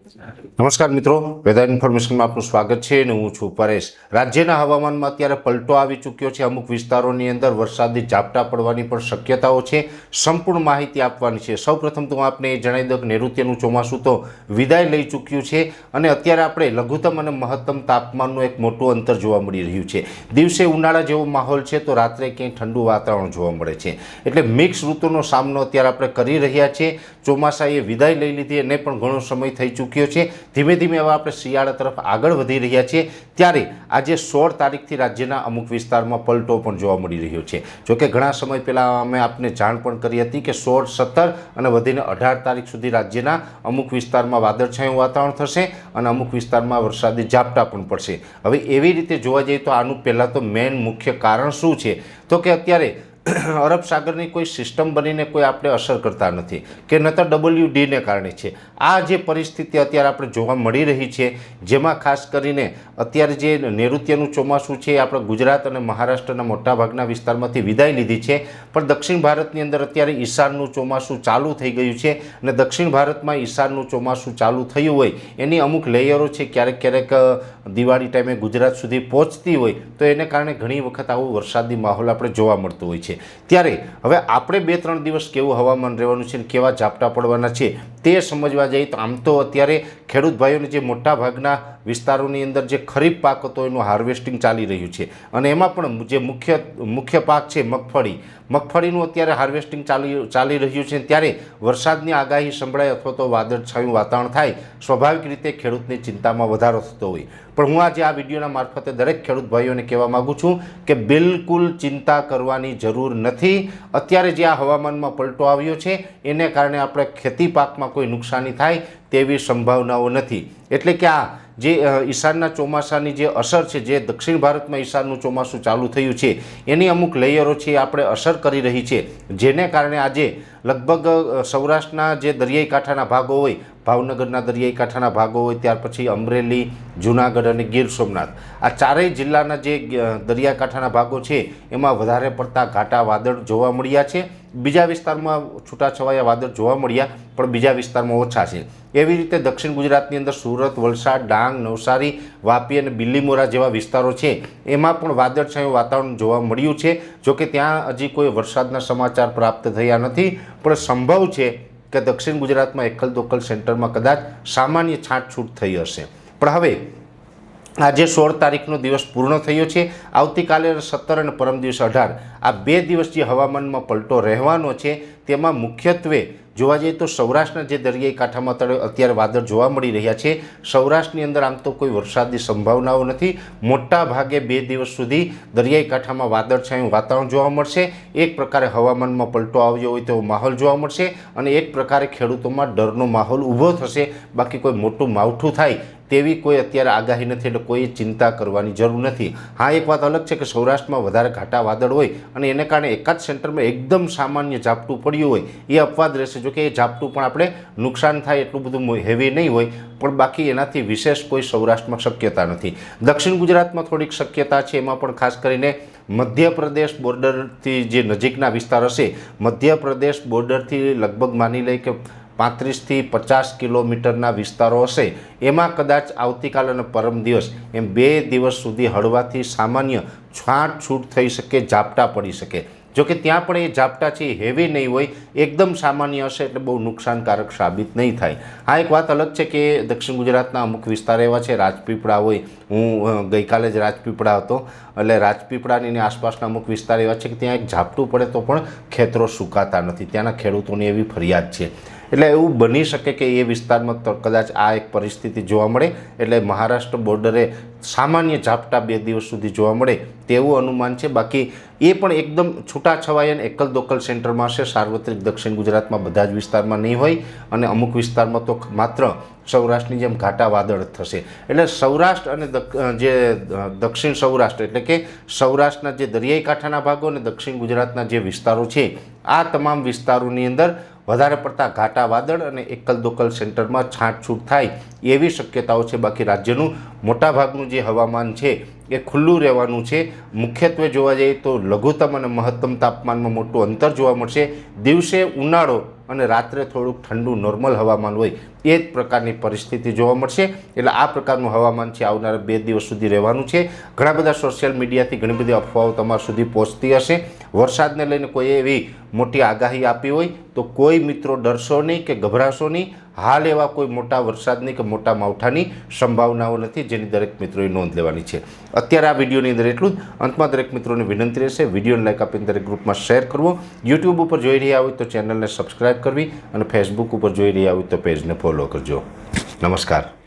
નમસ્કાર મિત્રો, વેધર ઇન્ફોર્મેશનમાં આપનું સ્વાગત છે અને હું છું પરેશ। રાજ્યના હવામાનમાં અત્યારે પલટો આવી ચૂક્યો છે। અમુક વિસ્તારોની અંદર વરસાદી ઝાપટા પડવાની પણ શક્યતાઓ છે। સંપૂર્ણ માહિતી આપવાની છે। સૌપ્રથમ તો હું આપને એ જણાવી દઉં કે નૈઋત્યનું ચોમાસું તો વિદાય લઈ ચૂક્યું છે અને અત્યારે આપણે લઘુત્તમ અને મહત્તમ તાપમાનનું એક મોટું અંતર જોવા મળી રહ્યું છે। દિવસે ઉનાળા જેવો માહોલ છે તો રાત્રે ક્યાંય ઠંડુ વાતાવરણ જોવા મળે છે, એટલે મિક્સ ઋતુનો સામનો અત્યારે આપણે કરી રહ્યા છીએ। ચોમાસાએ વિદાય લઈ લીધી અને પણ ઘણો સમય થઈ ચૂક્યો છે। ધીમે ધીમે હવે આપણે શિયાળા તરફ આગળ વધી રહ્યા છીએ, ત્યારે આજે 16 તારીખથી રાજ્યના અમુક વિસ્તારમાં પલટો પણ જોવા મળી રહ્યો છે। જોકે ઘણા સમય પહેલાં અમે આપને જાણ પણ કરી હતી કે 16, 17 અને વધીને 18 તારીખ સુધી રાજ્યના અમુક વિસ્તારમાં વાદળછાયું વાતાવરણ થશે અને અમુક વિસ્તારમાં વરસાદી ઝાપટા પણ પડશે। હવે એવી રીતે જોવા જઈએ તો આનું પહેલાં તો મેઇન મુખ્ય કારણ શું છે તો કે અત્યારે અરબ સાગરની કોઈ સિસ્ટમ બનીને કોઈ આપણે અસર કરતા નથી કે ન તો WDને કારણે છે। આ જે પરિસ્થિતિ અત્યારે આપણે જોવા મળી રહી છે, જેમાં ખાસ કરીને અત્યારે જે નૈઋત્યનું ચોમાસું છે આપણે ગુજરાત અને મહારાષ્ટ્રના મોટાભાગના વિસ્તારમાંથી વિદાય લીધી છે, પણ દક્ષિણ ભારતની અંદર અત્યારે ઈશાનનું ચોમાસું ચાલુ થઈ ગયું છે અને દક્ષિણ ભારતમાં ઈશાનનું ચોમાસું ચાલુ થયું હોય એની અમુક લેયરો છે, ક્યારેક ક્યારેક દિવાળી ટાઈમે ગુજરાત સુધી પહોંચતી હોય તો એને કારણે ઘણી વખત આવું વરસાદી માહોલ આપણે જોવા મળતો હોય છે। ત્યારે હવે આપણે 2-3 દિવસ કેવું હવામાન રહેવાનું છે અને કેવા ઝાપટા પડવાના છે તે સમજવા જઈએ તો આમ તો અત્યારે ખેડૂત ભાઈઓને જે મોટા ભાગના વિસ્તારોની અંદર જે ખરીફ પાક હતો એનું હાર્વેસ્ટિંગ ચાલી રહ્યું છે અને એમાં પણ જે મુખ્ય પાક છે મગફળીનું અત્યારે હાર્વેસ્ટિંગ ચાલી રહ્યું છે। ત્યારે વરસાદની આગાહી સંભળાય અથવા તો વાદળછાયું વાતાવરણ થાય, સ્વાભાવિક રીતે ખેડૂતની ચિંતામાં વધારો થતો હોય, પણ હું આજે આ વિડીયોના મારફતે દરેક ખેડૂત ભાઈઓને કહેવા માગું છું કે બિલકુલ ચિંતા કરવાની જરૂર નથી। અત્યારે જે આ હવામાનમાં પલટો આવ્યો છે એને કારણે આપણે ખેતી પાકમાં કોઈ નુકસાની થાય તેવી સંભાવનાઓ નથી। એટલે કે આ જે ઈશાનના ચોમાસાની જે અસર છે, જે દક્ષિણ ભારતમાં ઈશાનનું ચોમાસું ચાલુ થયું છે એની અમુક લેયરો છે એ આપણે અસર કરી રહી છે, જેને કારણે આજે લગભગ સૌરાષ્ટ્રના જે દરિયાઈ કાંઠાના ભાગો હોય, ભાવનગરના દરિયાઈ કાંઠાના ભાગો હોય, ત્યાર પછી અમરેલી, જૂનાગઢ અને ગીર સોમનાથ, આ ચારેય જિલ્લાના જે દરિયાકાંઠાના ભાગો છે એમાં વધારે પડતા ઘાટા વાદળ જોવા મળ્યા છે। બીજા વિસ્તારમાં છૂટાછવાયા વાદળ જોવા મળ્યા પણ બીજા વિસ્તારમાં ઓછા છે। એવી રીતે દક્ષિણ ગુજરાતની અંદર સુરત, વલસાડ, ડાંગ, નવસારી, વાપી અને બિલીમોરા જેવા વિસ્તારો છે એમાં પણ વાદળછાયું વાતાવરણ જોવા મળ્યું છે। જોકે ત્યાં હજી કોઈ વરસાદના સમાચાર પ્રાપ્ત થયા નથી, પણ સંભવ છે કે દક્ષિણ ગુજરાતમાં એકલ દોકલ સેન્ટરમાં કદાચ સામાન્ય છાંટછૂટ થઈ હશે। પણ હવે આજે 16 તારીખનો દિવસ પૂર્ણ થયો છે। આવતીકાલે 17 અને પરમ દિવસે 18 આ 2 દિવસ જે હવામાનમાં પલટો રહેવાનો છે તેમાં મુખ્યત્વે જોવા જઈએ તો સૌરાષ્ટ્રના જે દરિયાઈ કાંઠામાં અત્યારે વાદળ જોવા મળી રહ્યા છે, સૌરાષ્ટ્રની અંદર આમ તો કોઈ વરસાદની સંભાવનાઓ નથી। મોટા ભાગે 2 દિવસ સુધી દરિયાઈ કાંઠામાં વાદળછાયું વાતાવરણ જોવા મળશે। એક પ્રકારે હવામાનમાં પલટો આવ્યો હોય તેવો માહોલ જોવા મળશે અને એક પ્રકારે ખેડૂતોમાં ડરનો માહોલ ઊભો થશે। બાકી કોઈ મોટું માવઠું થાય તેવી કોઈ અત્યારે આગાહી નથી, એટલે કોઈ ચિંતા કરવાની જરૂર નથી। હા, એક વાત અલગ છે કે સૌરાષ્ટ્રમાં વધારે ઘાટા વાદળ હોય અને એને કારણે એકાદ સેન્ટરમાં એકદમ સામાન્ય ઝાપટું પડ્યું હોય એ અપવાદ રહેશે। જોકે એ ઝાપટું પણ આપણે નુકસાન થાય એટલું બધું હેવી નહીં હોય, પણ બાકી એનાથી વિશેષ કોઈ સૌરાષ્ટ્રમાં શક્યતા નથી। દક્ષિણ ગુજરાતમાં થોડીક શક્યતા છે, એમાં પણ ખાસ કરીને મધ્યપ્રદેશ બોર્ડરથી જે નજીકના વિસ્તાર હશે, મધ્યપ્રદેશ બોર્ડરથી લગભગ માની લઈએ કે 35 થી 50 કિલોમીટરના વિસ્તારો હશે, એમાં કદાચ આવતીકાલ અને પરમ દિવસ એમ 2 દિવસ સુધી હળવાથી સામાન્ય છાંટછૂટ થઈ શકે, ઝાપટા પડી શકે। જોકે ત્યાં પણ એ ઝાપટા છે હેવી નહીં હોય, એકદમ સામાન્ય હશે, એટલે બહુ નુકસાનકારક સાબિત નહીં થાય। હા, એક વાત અલગ છે કે દક્ષિણ ગુજરાતના અમુક વિસ્તાર એવા છે, રાજપીપળા હોય, હું ગઈકાલે જ રાજપીપળા હતો, એટલે રાજપીપળાની આસપાસના અમુક વિસ્તાર એવા છે કે ત્યાં એક ઝાપટું પડે તો પણ ખેતરો સુકાતા નથી, ત્યાંના ખેડૂતોની એવી ફરિયાદ છે। એટલે એવું બની શકે કે એ વિસ્તારમાં કદાચ આ એક પરિસ્થિતિ જોવા મળે, એટલે મહારાષ્ટ્ર બોર્ડરે સામાન્ય ઝાપટા 2 દિવસ સુધી જોવા મળે તેવું અનુમાન છે। બાકી એ પણ એકદમ છૂટાછવાયા એકલ દોકલ સેન્ટરમાં હશે, સાર્વત્રિક દક્ષિણ ગુજરાતમાં બધા જ વિસ્તારમાં નહીં હોય અને અમુક વિસ્તારમાં તો માત્ર સૌરાષ્ટ્રની જેમ ઘાટા વાદળ થશે। એટલે સૌરાષ્ટ્ર અને જે દક્ષિણ સૌરાષ્ટ્ર એટલે કે સૌરાષ્ટ્રના જે દરિયાઈ કાંઠાના ભાગો અને દક્ષિણ ગુજરાતના જે વિસ્તારો છે, આ તમામ વિસ્તારોની અંદર વધારે પડતા ઘાટા વાદળ અને એકલ દોકલ સેન્ટરમાં છાંટછૂટ થાય એવી શક્યતાઓ છે। બાકી રાજ્યનું મોટાભાગનું જે હવામાન છે એ ખુલ્લું રહેવાનું છે। મુખ્યત્વે જોવા જઈએ તો લઘુત્તમ અને મહત્તમ તાપમાનમાં મોટું અંતર જોવા મળશે। દિવસે ઉનાળો અને રાત્રે થોડુંક ઠંડુ નોર્મલ હવામાન હોય એ જ પ્રકારની પરિસ્થિતિ જોવા મળશે. એટલે આ પ્રકારનું હવામાન છે આવનારા 2 દિવસ સુધી રહેવાનું છે. ઘણા બધા સોશિયલ મીડિયાથી ઘણી બધી અફવાઓ તમારા સુધી પહોંચતી હશે. વરસાદને લઈને કોઈ એવી મોટી આગાહી આપી હોય તો કોઈ મિત્રો ડરશો નહીં કે ગભરાશો નહીં. હાલ એવા કોઈ મોટા વરસાદની કે મોટા માવઠાની સંભાવનાઓ નથી, જેની દરેક મિત્રોએ નોંધ લેવાની છે. અત્યારે આ વિડીયોની અંદર એટલું જ. અંતમાં દરેક મિત્રોને વિનંતી રહેશે વિડીયોને લાઈક આપીને દરેક ગ્રુપમાં શેર કરવો. યુટ્યુબ ઉપર જોઈ રહ્યા હોય તો ચેનલને સબસ્ક્રાઈબ કરવી અને ફેસબુક ઉપર જોઈ રહ્યા હોય તો પેજને ફોલો કરજો. નમસ્કાર.